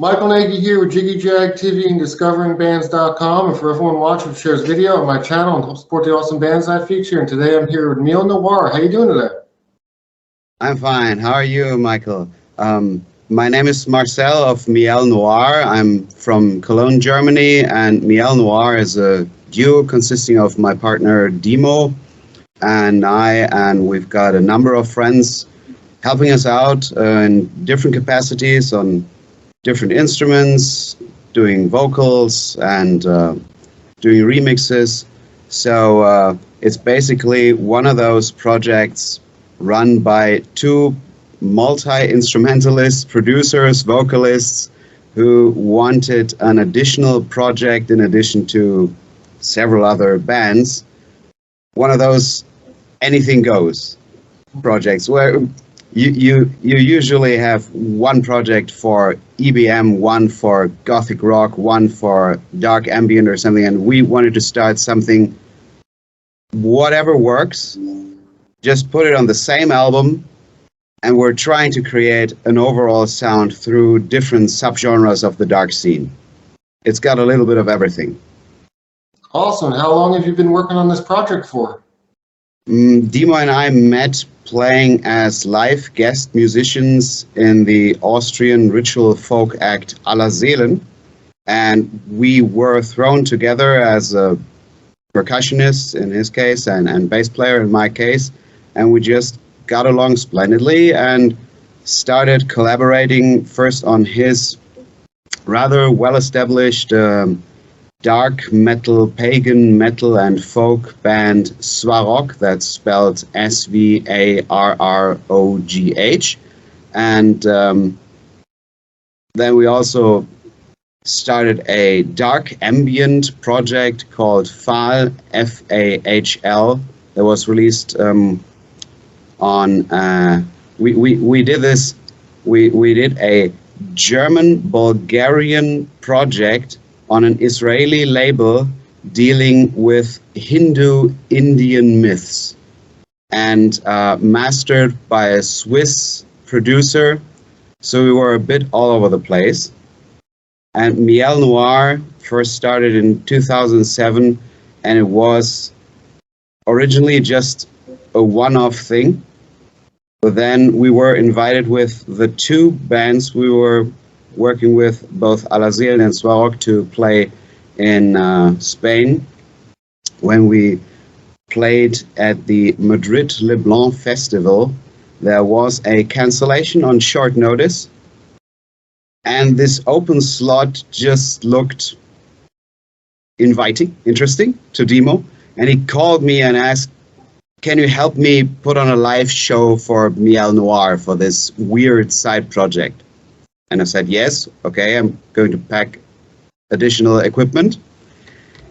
Michael Nagy here with Jiggy Jag TV and DiscoveringBands.com, and for everyone watching who shares video on my channel and help support the awesome bands I feature. And today I'm here with Miel Noir. How you doing today? I'm fine. How are you, Michael? My name is Marcel of Miel Noir. I'm from Cologne, Germany, and Miel Noir is a duo consisting of my partner Dimo and I, and we've got a number of friends helping us out in different capacities on different instruments, doing vocals and doing remixes. So it's basically one of those projects run by two multi-instrumentalists, producers, vocalists who wanted an additional project in addition to several other bands. One of those anything goes projects where you usually have one project for EBM, one for gothic rock, one for dark ambient or something, and we wanted to start something, whatever works, just put it on the same album, and we're trying to create an overall sound through different subgenres of the dark scene. It's got a little bit of everything. Awesome. How long have you been working on this project for? Dimo and I met playing as live guest musicians in the Austrian ritual folk act Aller Seelen, and we were thrown together as a percussionist in his case and bass player in my case, and we just got along splendidly and started collaborating first on his rather well-established dark metal, pagan metal and folk band Svarog, that's spelled S-V-A-R-R-O-G-H. And then we also started a dark ambient project called Fahl, F-A-H-L, that was released on, we did this, we did a German-Bulgarian project on an Israeli label dealing with Hindu Indian myths, and mastered by a Swiss producer, so we were a bit all over the place. And Miel Noir first started in 2007, and it was originally just a one-off thing, but then we were invited with the two bands we were working with, both Aller Seelen and Svarog, to play in Spain. When we played at the Madrid Le Blanc Festival, there was a cancellation on short notice, and this open slot just looked inviting, interesting to Dimo, and he called me and asked, can you help me put on a live show for Miel Noir for this weird side project? And I said, yes, okay, I'm going to pack additional equipment.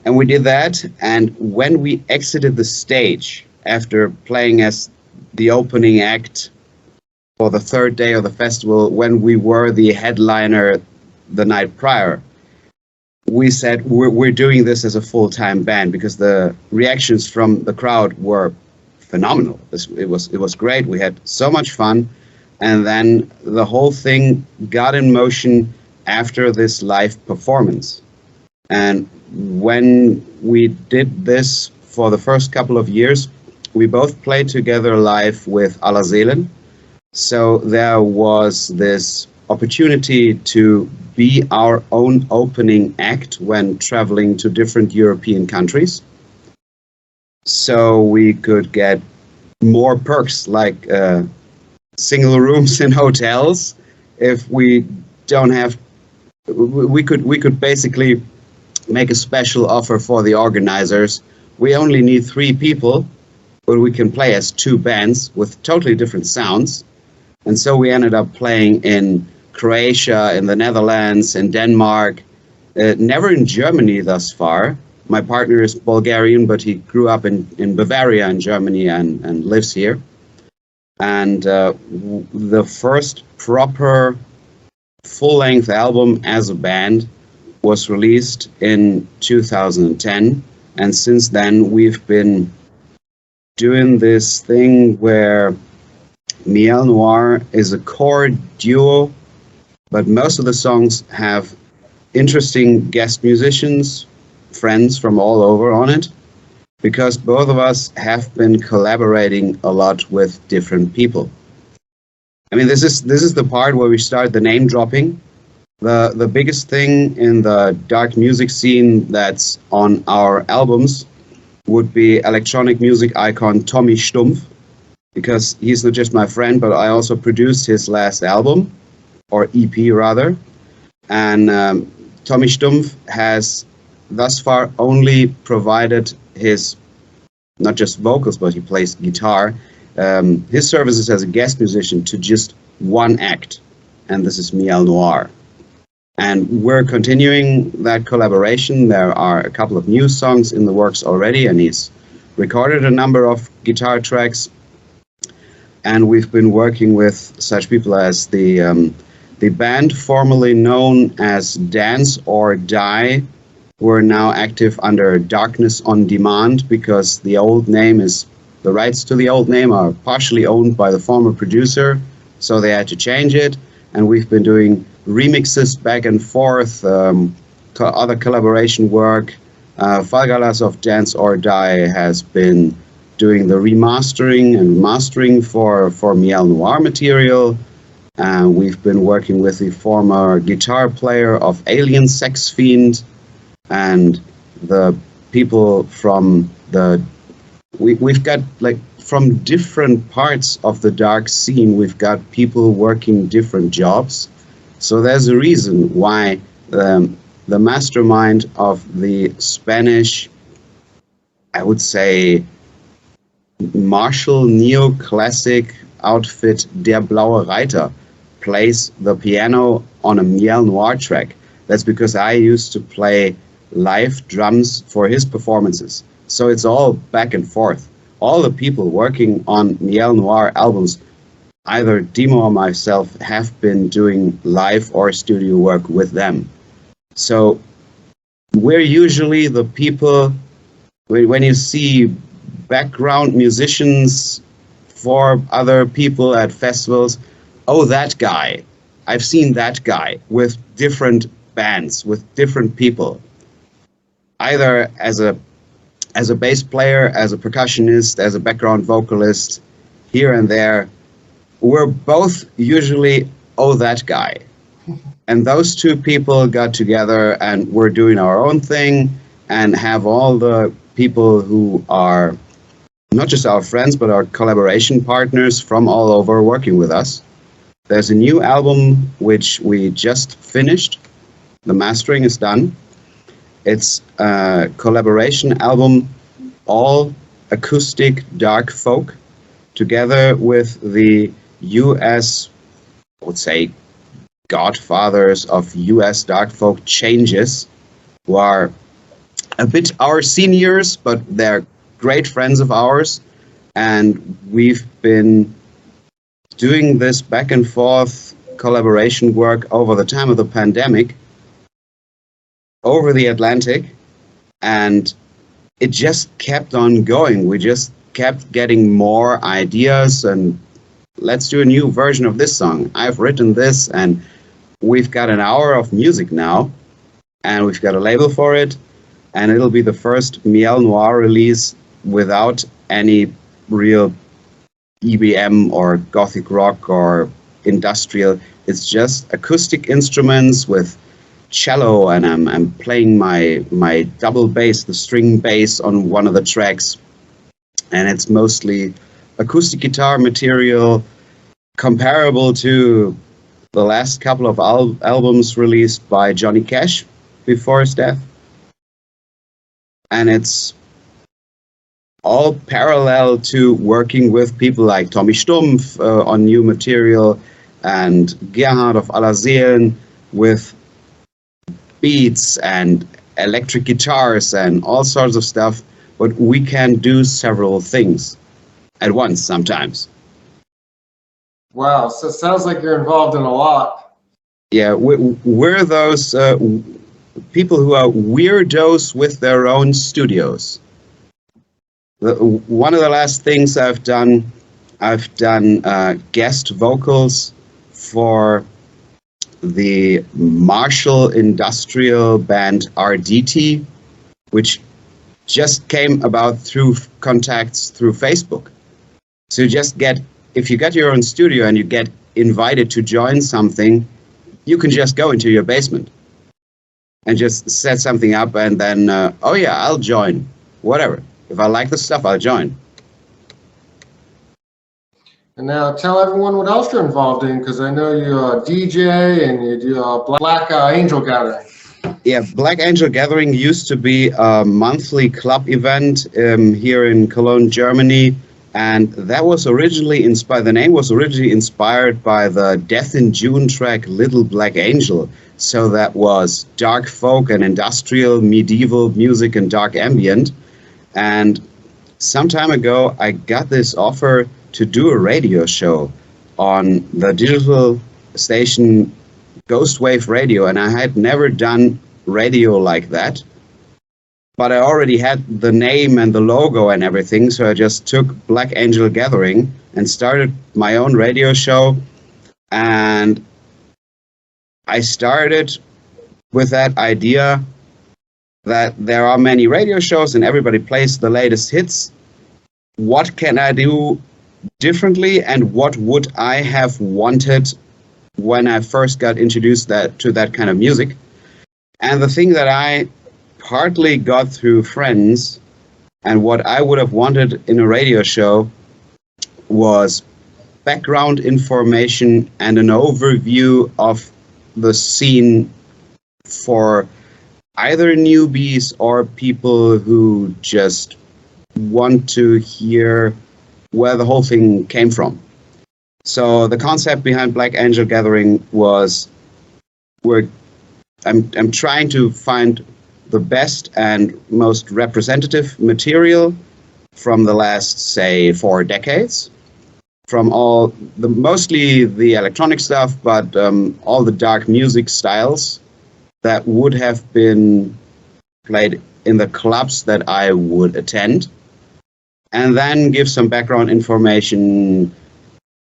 And we did that. And when we exited the stage, after playing as the opening act for the third day of the festival, when we were the headliner the night prior, we said, we're doing this as a full-time band, because the reactions from the crowd were phenomenal. It was great. We had so much fun. And then the whole thing got in motion after this live performance. And when we did this for the first couple of years, we both played together live with Aller Seelen. So there was this opportunity to be our own opening act when traveling to different European countries. So we could get more perks, like single rooms in hotels. If we don't have, we could basically make a special offer for the organizers. We only need 3 people, but we can play as 2 bands with totally different sounds. And so we ended up playing in Croatia, in the Netherlands, in Denmark, never in Germany thus far. My partner is Bulgarian, but he grew up in Bavaria in Germany and lives here. And the first proper full-length album as a band was released in 2010. And since then, we've been doing this thing where Miel Noir is a core duo but most of the songs have interesting guest musicians, friends from all over on it, because both of us have been collaborating a lot with different people. I mean, this is the part where we start the name dropping. The biggest thing in the dark music scene that's on our albums would be electronic music icon Tommy Stumpf, because he's not just my friend, but I also produced his last album, or EP rather. And Tommy Stumpf has thus far only provided his, not just vocals, but he plays guitar, his services as a guest musician to just one act, and this is Miel Noir. And we're continuing that collaboration. There are a couple of new songs in the works already, and he's recorded a number of guitar tracks. And we've been working with such people as the band formerly known as Dance or Die, who are now active under Darkness on Demand, because the rights to the old name are partially owned by the former producer, so they had to change it. And we've been doing remixes back and forth, other collaboration work. Falgalas of Dance or Die has been doing the remastering and mastering for Miel Noir material. We've been working with the former guitar player of Alien Sex Fiend, and the people from we've got, like, from different parts of the dark scene, we've got people working different jobs. So there's a reason why the mastermind of the Spanish, I would say, martial neoclassic outfit Der Blaue Reiter plays the piano on a Miel Noir track. That's because I used to play live drums for his performances. So it's all back and forth. All the people working on Miel Noir albums, either Dimo or myself, have been doing live or studio work with them. So we're usually the people, when you see background musicians for other people at festivals, oh, that guy, I've seen that guy with different bands, with different people, either as a bass player, as a percussionist, as a background vocalist, here and there. We're both usually, oh, that guy. And those two people got together and we're doing our own thing, and have all the people who are not just our friends, but our collaboration partners from all over working with us. There's a new album which we just finished. The mastering is done. It's a collaboration album, all acoustic dark folk, together with the US, I would say, godfathers of US dark folk, Changes, who are a bit our seniors, but they're great friends of ours. And we've been doing this back and forth collaboration work over the time of the pandemic, over the Atlantic, and it just kept on going. We just kept getting more ideas, and let's do a new version of this song. I've written this, and we've got an hour of music now, and we've got a label for it, and it'll be the first Miel Noir release without any real EBM or gothic rock or industrial. It's just acoustic instruments with cello, and I'm playing my double bass, the string bass, on one of the tracks, and it's mostly acoustic guitar material, comparable to the last couple of albums released by Johnny Cash before his death. And it's all parallel to working with people like Tommy Stumpf on new material, and Gerhard of Allerseelen with beats and electric guitars and all sorts of stuff. But we can do several things at once sometimes. Wow, so it sounds like you're involved in a lot. Yeah, we're those people who are weirdos with their own studios. One of the last things I've done guest vocals for the Marshall industrial band RDT, which just came about through contacts through Facebook. So you just get, if you get your own studio and you get invited to join something, you can just go into your basement and just set something up and then, oh yeah, I'll join, whatever. If I like the stuff, I'll join. And now tell everyone what else you're involved in, because I know you DJ and you do Black Angel Gathering. Yeah, Black Angel Gathering used to be a monthly club event here in Cologne, Germany. And that was originally inspired, the name was originally inspired by the Death in June track Little Black Angel. So that was dark folk and industrial, medieval music and dark ambient. And some time ago, I got this offer to do a radio show on the digital station Ghostwave Radio. And I had never done radio like that. But I already had the name and the logo and everything, so I just took Black Angel Gathering and started my own radio show. And I started with that idea that there are many radio shows and everybody plays the latest hits. What can I do differently, and what would I have wanted when I first got introduced to that kind of music? And the thing that I partly got through friends, and what I would have wanted in a radio show was background information and an overview of the scene for either newbies or people who just want to hear where the whole thing came from. So the concept behind Black Angel Gathering was I'm trying to find the best and most representative material from the last, say, 4 decades, from mostly the electronic stuff, but all the dark music styles that would have been played in the clubs that I would attend, and then give some background information,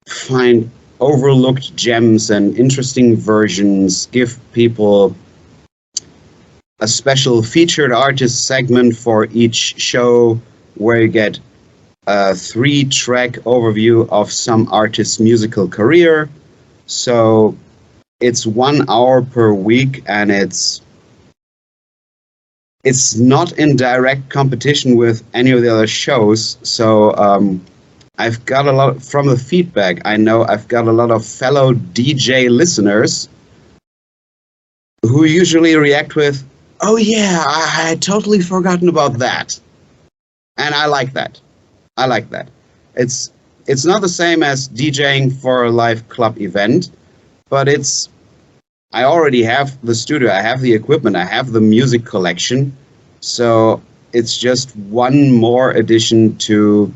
find overlooked gems and interesting versions, give people a special featured artist segment for each show where you get a 3-track overview of some artist's musical career. So it's 1 hour per week, and it's not in direct competition with any of the other shows. So I've got a lot from the feedback. I know I've got a lot of fellow DJ listeners who usually react with, "Oh yeah, I had totally forgotten about that." And I like that. I like that. It's not the same as DJing for a live club event, but I already have the studio, I have the equipment, I have the music collection. So it's just one more addition to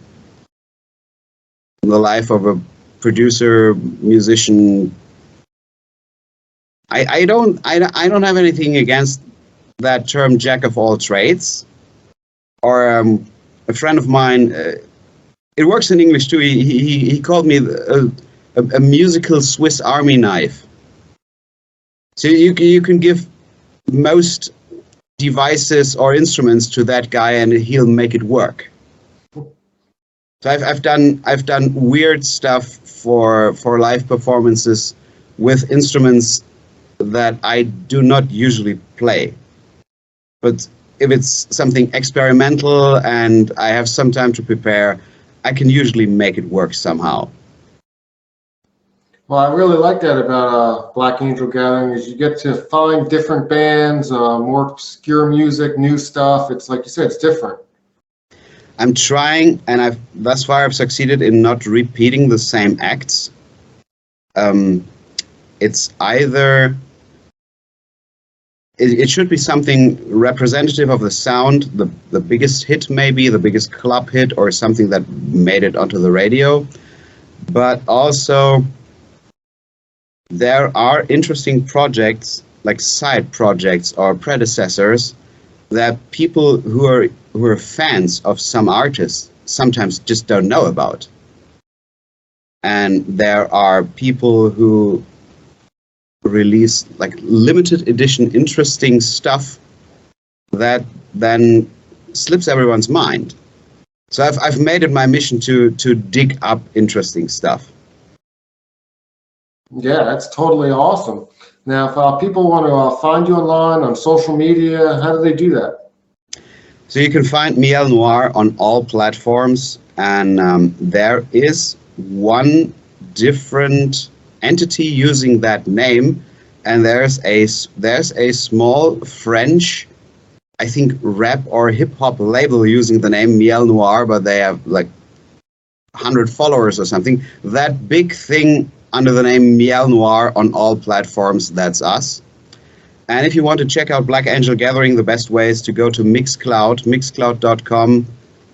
the life of a producer, musician. I don't have anything against that term jack of all trades. Or a friend of mine, it works in English too, he called me a musical Swiss Army knife. So you can give most devices or instruments to that guy and he'll make it work. So I've done weird stuff for live performances with instruments that I do not usually play. But if it's something experimental and I have some time to prepare, I can usually make it work somehow. Well, I really like that about Black Angel Gathering, is you get to find different bands, more obscure music, new stuff. It's like you said, it's different. I'm trying, and thus far I've succeeded in not repeating the same acts. It's either it should be something representative of the sound, the biggest hit maybe, the biggest club hit, or something that made it onto the radio. But also there are interesting projects, like side projects or predecessors, that people who are fans of some artists sometimes just don't know about. And there are people who release like limited edition interesting stuff that then slips everyone's mind. So I've made it my mission to dig up interesting stuff. Yeah, that's totally awesome. Now, if people want to find you online on social media, how do they do that? So you can find Miel Noir on all platforms, and there is one different entity using that name, and there's a small French, I think, rap or hip hop label using the name Miel Noir, but they have like 100 followers or something. That big thing under the name Miel Noir on all platforms, that's us. And if you want to check out Black Angel Gathering, the best way is to go to Mixcloud, mixcloud.com,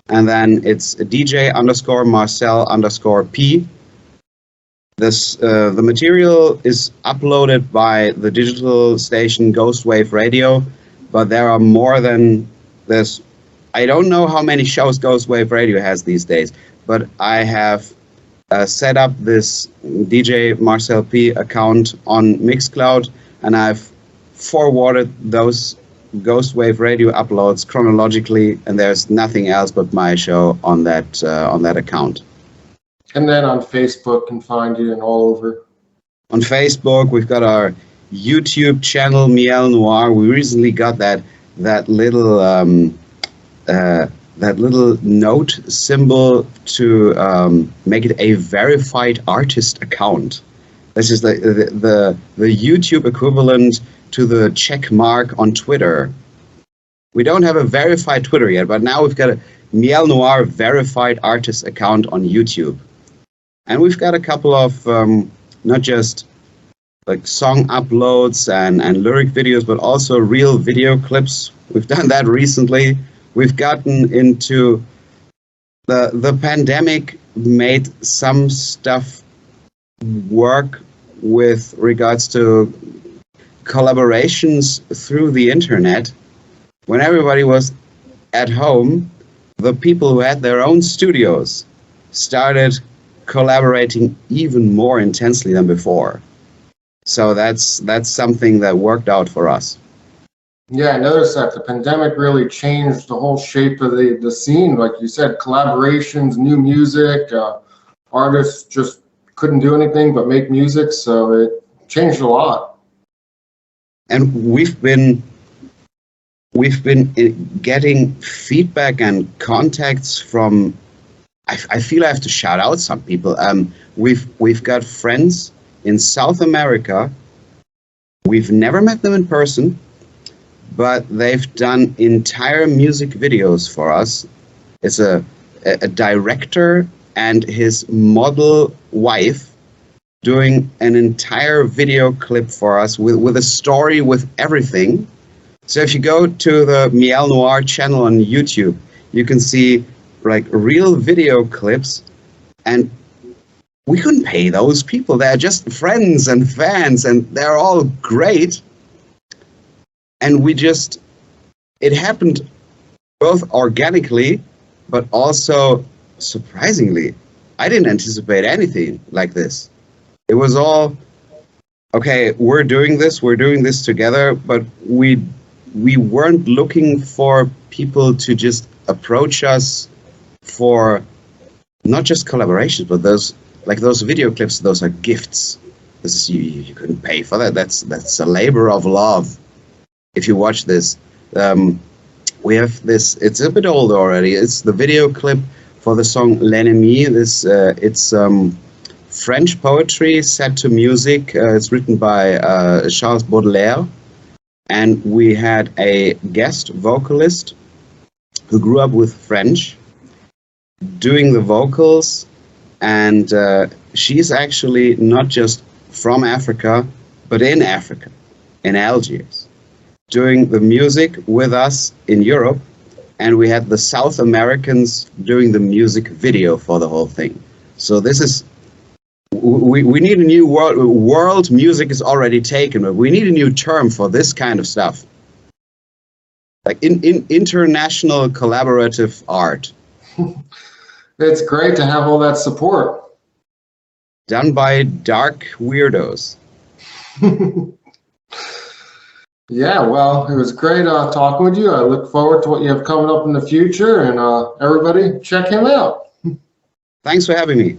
and then it's DJ_Marcel_P. The material is uploaded by the digital station Ghostwave Radio, but there are more than this. I don't know how many shows Ghostwave Radio has these days, but I have set up this DJ Marcel P account on Mixcloud, and I've forwarded those Ghostwave Radio uploads chronologically, and there's nothing else but my show on that account. And then on Facebook can find you and all over. On Facebook, we've got our YouTube channel Miel Noir. We recently got that little note symbol to make it a verified artist account. This is the YouTube equivalent to the check mark on Twitter. We don't have a verified Twitter yet, but now we've got a Miel Noir verified artist account on YouTube. And we've got a couple of not just like song uploads and lyric videos, but also real video clips. We've done that recently. We've gotten into the pandemic, made some stuff work with regards to collaborations through the internet. When everybody was at home, the people who had their own studios started collaborating even more intensely than before. So that's something that worked out for us. Yeah, I noticed that the pandemic really changed the whole shape of the scene. Like you said, collaborations, new music, artists just couldn't do anything but make music, so it changed a lot. And we've been getting feedback and contacts from, I feel I have to shout out some people. We've got friends in South America. We've never met them in person, but they've done entire music videos for us. It's a director and his model wife doing an entire video clip for us with a story, with everything. So if you go to the Miel Noir channel on YouTube, you can see like real video clips, and we couldn't pay those people. They're just friends and fans, and they're all great. And it happened both organically, but also surprisingly. I didn't anticipate anything like this. It was all, okay, we're doing this together, but we weren't looking for people to just approach us for not just collaborations, but those video clips. Those are gifts. You couldn't pay for that. That's a labor of love. If you watch this, we have this. It's a bit old already. It's the video clip for the song L'Ennemi. It's French poetry set to music. It's written by Charles Baudelaire, and we had a guest vocalist who grew up with French doing the vocals, and she's actually not just from Africa, but in Africa, in Algiers, doing the music with us in Europe, and we had the South Americans doing the music video for the whole thing. So this is, we need a new world music is already taken, but we need a new term for this kind of stuff. Like in international collaborative art. It's great to have all that support. Done by dark weirdos. Yeah, well, it was great talking with you. I look forward to what you have coming up in the future, and everybody check him out. Thanks for having me.